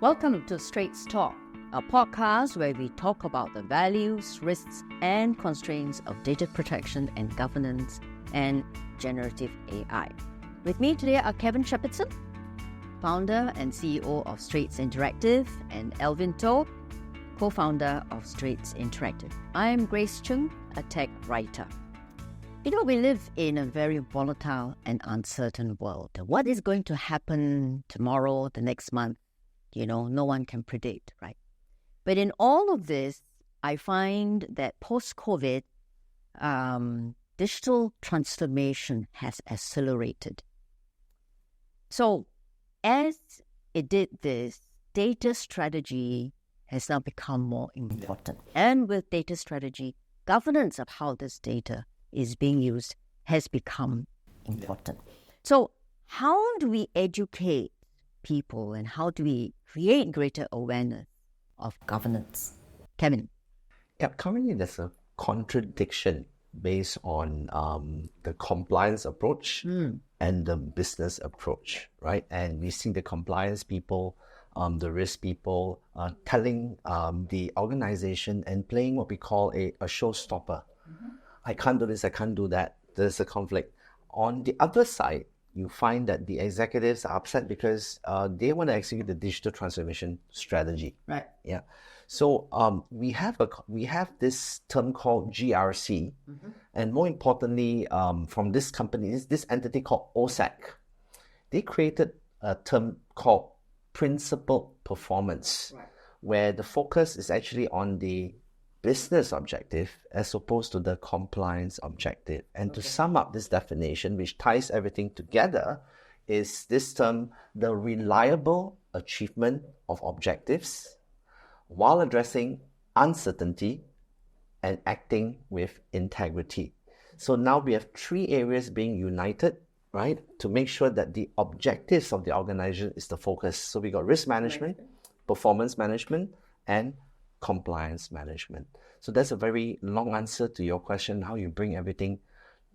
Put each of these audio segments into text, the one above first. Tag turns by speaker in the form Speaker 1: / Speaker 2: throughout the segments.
Speaker 1: Welcome to Straits Talk, a podcast where we talk about the values, risks, and constraints of data protection and governance and generative AI. With me today are Kevin Shepherdson, founder and CEO of Straits Interactive, and Alvin To, co-founder of Straits Interactive. I am Grace Chung, a tech writer. We live in a very volatile and uncertain world. What is going to happen tomorrow, the next month? No one can predict, right? But in all of this, I find that post-COVID, digital transformation has accelerated. So as it did this, data strategy has now become more important. And with data strategy, governance of how this data is being used has become important. So how do we educate people and how do we create greater awareness of governance? Kevin?
Speaker 2: Yeah, currently there's a contradiction based on the compliance approach and the business approach, right? And we see the compliance people, the risk people telling the organization and playing what we call a showstopper. I can't do this, I can't do that. There's a conflict. On the other side, you find that the executives are upset because they want to execute the digital transformation strategy.
Speaker 1: Right.
Speaker 2: Yeah. So we have this term called GRC, and more importantly, from this company, this entity called OSAC, they created a term called principal performance, where the focus is actually on the business objective as opposed to the compliance objective. And to sum up this definition, which ties everything together, is this term, the reliable achievement of objectives while addressing uncertainty and acting with integrity. So now we have three areas being united, right, to make sure that the objectives of the organization is the focus. So we got risk management, performance management, and compliance management. So that's a very long answer to your question, how you bring everything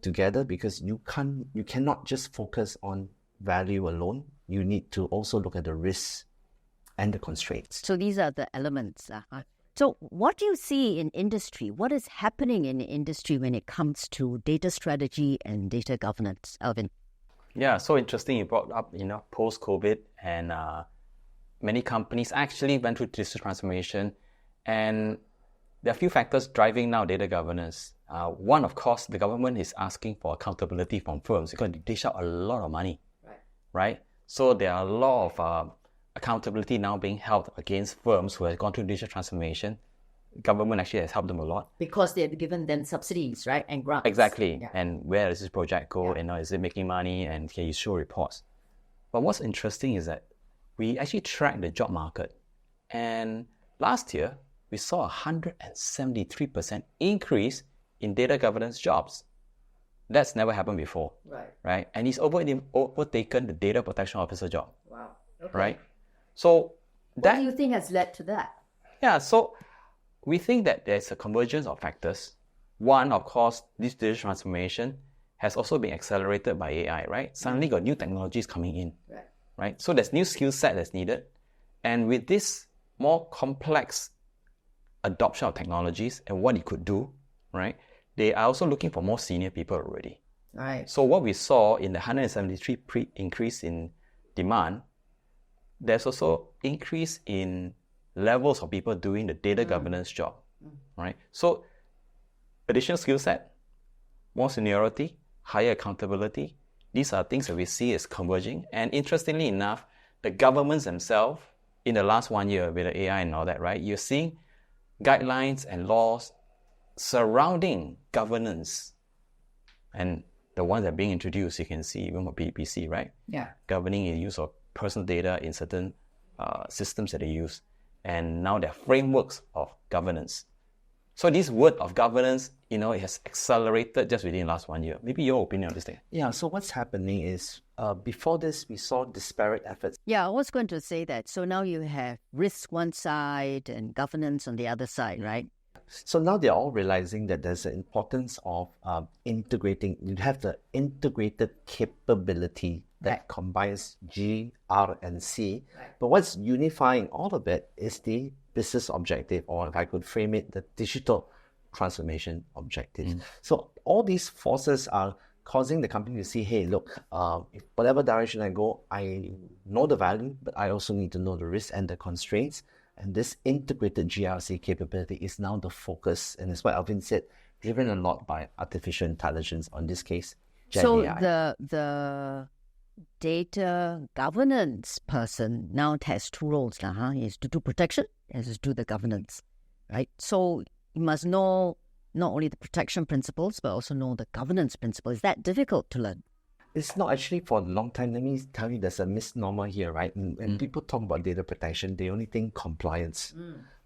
Speaker 2: together, because you cannot just focus on value alone. You need to also look at the risks and the constraints.
Speaker 1: So these are the elements. So what do you see in industry? What is happening in the industry when it comes to data strategy and data governance? Alvin?
Speaker 3: Yeah, so interesting you brought up, post-COVID, and many companies actually went through digital transformation, and there are a few factors driving now data governance. One, of course, the government is asking for accountability from firms because they dish out a lot of money, right? So there are a lot of accountability now being held against firms who have gone through digital transformation. Government actually has helped them a lot.
Speaker 1: Because they've given them subsidies, right, and grants.
Speaker 3: Exactly.
Speaker 1: Yeah.
Speaker 3: And where does this project go? And is it making money? And can you show reports? But what's interesting is that we actually track the job market. And last year, we saw a 173% increase in data governance jobs. That's never happened before. Right? And it's overtaken the data protection officer job.
Speaker 1: Wow. Okay.
Speaker 3: Right? So
Speaker 1: what do you think has led to that?
Speaker 3: Yeah, so we think that there's a convergence of factors. One, of course, this digital transformation has also been accelerated by AI, right? Suddenly got new technologies coming in, right? So there's new skill set that's needed. And with this more complex adoption of technologies and what it could do, right? They are also looking for more senior people already.
Speaker 1: Right.
Speaker 3: So what we saw in the 173 increase in demand, there's also increase in levels of people doing the data governance job, right? So additional skill set, more seniority, higher accountability, these are things that we see as converging. And interestingly enough, the governments themselves, in the last 1 year with the AI and all that, right, you're seeing guidelines and laws surrounding governance. And the ones that are being introduced, you can see even for BBC, right?
Speaker 1: Yeah. Governing
Speaker 3: the use of personal data in certain systems that they use. And now there are frameworks of governance. So this word of governance, it has accelerated just within the last 1 year. Maybe your opinion on this thing?
Speaker 2: Yeah, so what's happening is before this, we saw disparate efforts.
Speaker 1: Yeah, I was going to say that. So now you have risk one side and governance on the other side, right?
Speaker 2: So now they're all realizing that there's an importance of integrating. You have the integrated capability that combines G, R, and C.
Speaker 1: Right.
Speaker 2: But what's unifying all of it is the business objective, or if I could frame it, the digital transformation objectives. So all these forces are causing the company to see, hey, look, if whatever direction I go, I know the value, but I also need to know the risk and the constraints. And this integrated GRC capability is now the focus. And it's what Alvin said, driven a lot by artificial intelligence, on this case, Gen
Speaker 1: So
Speaker 2: AI.
Speaker 1: the data governance person now has two roles. He has to do protection, he has to do the governance, right? So you must know not only the protection principles, but also know the governance principles. Is that difficult to learn?
Speaker 2: It's not actually for a long time. Let me tell you, there's a misnomer here, right? When people talk about data protection, they only think compliance.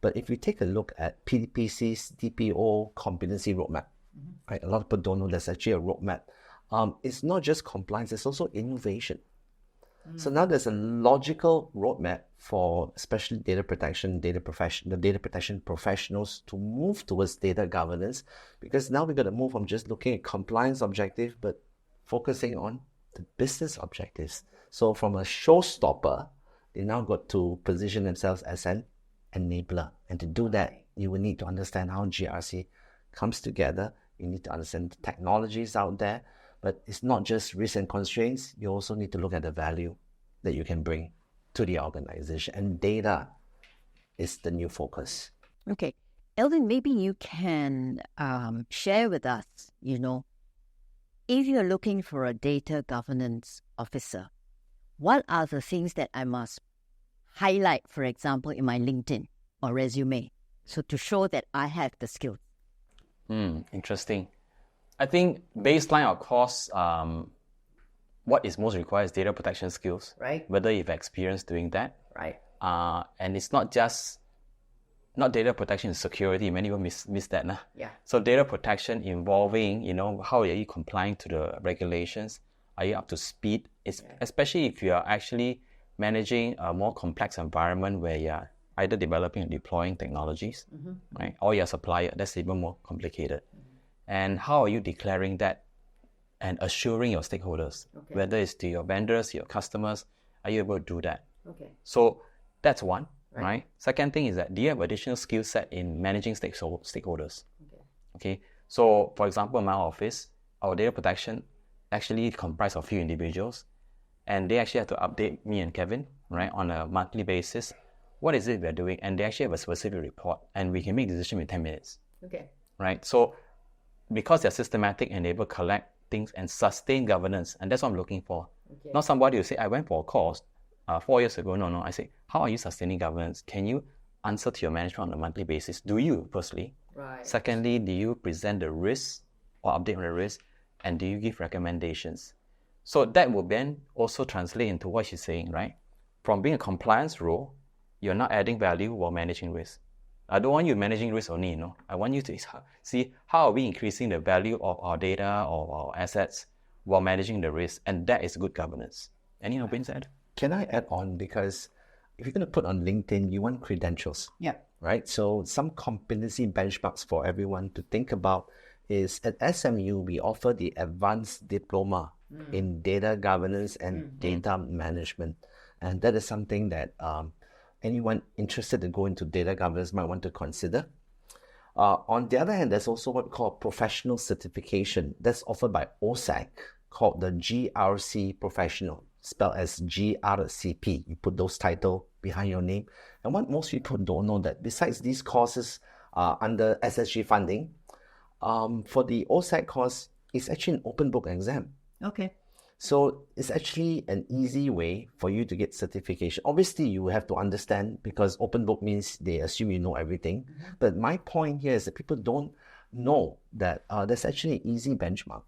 Speaker 2: But if you take a look at PDPC's DPO competency roadmap, right? A lot of people don't know there's actually a roadmap. It's not just compliance, it's also innovation. So now there's a logical roadmap for especially the data protection professionals to move towards data governance, because now we're going to move from just looking at compliance objective, but focusing on the business objectives. So from a showstopper, they now got to position themselves as an enabler. And to do that, you will need to understand how GRC comes together. You need to understand the technologies out there. But it's not just risks and constraints. You also need to look at the value that you can bring to the organization. And data is the new focus.
Speaker 1: Okay. Elvin, maybe you can share with us, if you're looking for a data governance officer, what are the things that I must highlight, for example, in my LinkedIn or resume, so to show that I have the skills?
Speaker 3: Interesting. I think baseline, of course, what is most required is data protection skills.
Speaker 1: Right.
Speaker 3: Whether you've experienced doing that.
Speaker 1: Right.
Speaker 3: And it's not data protection, it's security. Many people miss that. Nah?
Speaker 1: Yeah.
Speaker 3: So data protection involving, how are you complying to the regulations? Are you up to speed? Especially if you are actually managing a more complex environment where you're either developing or deploying technologies, right? Or you're a supplier, that's even more complicated. And how are you declaring that and assuring your stakeholders, whether it's to your vendors, your customers, are you able to do that?
Speaker 1: Okay.
Speaker 3: So that's one, right? Second thing is that, do you have additional skill set in managing stakeholders? Okay. So for example, in my office, our data protection actually comprises of a few individuals, and they actually have to update me and Kevin, right, on a monthly basis. What is it we're doing? And they actually have a specific report, and we can make decision in 10 minutes.
Speaker 1: Okay.
Speaker 3: Right? So because they're systematic and able to collect things and sustain governance, and that's what I'm looking for.
Speaker 1: Okay.
Speaker 3: Not somebody who say, I went for a course 4 years ago. No. I say, how are you sustaining governance? Can you answer to your management on a monthly basis? Do you, firstly?
Speaker 1: Right.
Speaker 3: Secondly, do you present the risk or update on the risk? And do you give recommendations? So that will then also translate into what she's saying, right? From being a compliance role, you're not adding value while managing risk. I don't want you managing risk only, I want you to see how are we increasing the value of our data or our assets while managing the risk, and that is good governance. Any opinions, Ed?
Speaker 2: Can I add on? Because if you're going to put on LinkedIn, you want credentials.
Speaker 1: Yeah.
Speaker 2: Right? So some competency benchmarks for everyone to think about is at SMU, we offer the advanced diploma in data governance and data management. And that is something that anyone interested to go into data governance might want to consider. On the other hand, there's also what we call professional certification that's offered by OSAC called the GRC Professional, spelled as GRCP. You put those titles behind your name. And what most people don't know that besides these courses under SSG funding, for the OSAC course, it's actually an open book exam.
Speaker 1: Okay.
Speaker 2: So it's actually an easy way for you to get certification. Obviously, you have to understand, because open book means they assume you know everything. But my point here is that people don't know that there's actually an easy benchmark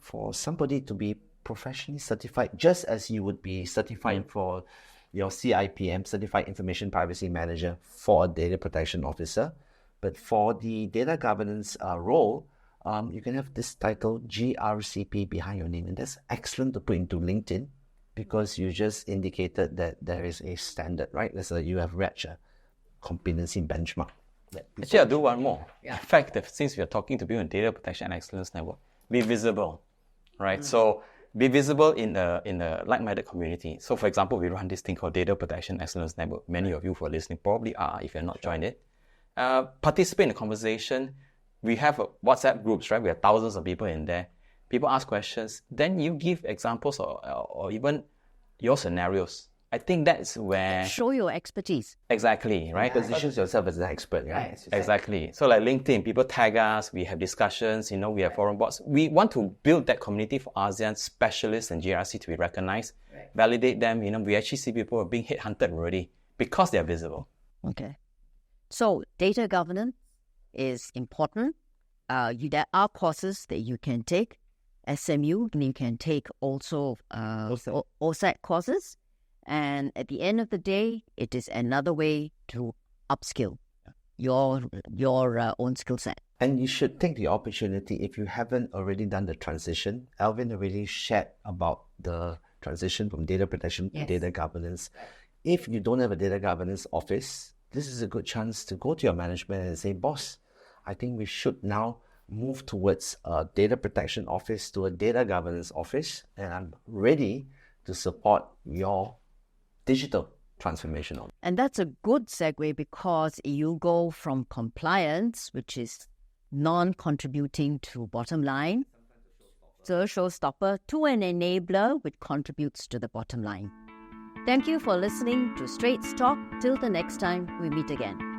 Speaker 2: for somebody to be professionally certified, just as you would be certified for your CIPM, Certified Information Privacy Manager, for a data protection officer. But for the data governance role, you can have this title GRCP behind your name, and that's excellent to put into LinkedIn, because you just indicated that there is a standard, right? You have reached a competency benchmark.
Speaker 3: Actually, I'll do one more.
Speaker 1: Yeah.
Speaker 3: In fact, since we are talking to people in Data Protection and Excellence Network, be visible, right? So be visible in a like-minded community. So, for example, we run this thing called Data Protection Excellence Network. Many of you who are listening probably are, if you're not joined it. Participate in the conversation. We have WhatsApp groups, right? We have thousands of people in there. People ask questions. Then you give examples or even your scenarios. I think that's where...
Speaker 1: Show your expertise.
Speaker 3: Exactly, right?
Speaker 2: Positions yourself as an expert, right?
Speaker 3: Exactly. So like LinkedIn, people tag us, we have discussions, we have forum boards. We want to build that community for ASEAN specialists and GRC to be recognized, validate them. We actually see people are being headhunted already because they're visible.
Speaker 1: Okay. So data governance is important. There are courses that you can take. SMU, you can take also OSAC courses. And at the end of the day, it is another way to upskill your own skill set.
Speaker 2: And you should take the opportunity, if you haven't already done the transition. Alvin already shared about the transition from data protection to data governance. If you don't have a data governance office, this is a good chance to go to your management and say, boss, I think we should now move towards a data protection office to a data governance office, and I'm ready to support your digital transformation.
Speaker 1: And that's a good segue, because you go from compliance, which is non-contributing to bottom line, to a showstopper, to an enabler which contributes to the bottom line. Thank you for listening to Straits Talk. Till the next time we meet again.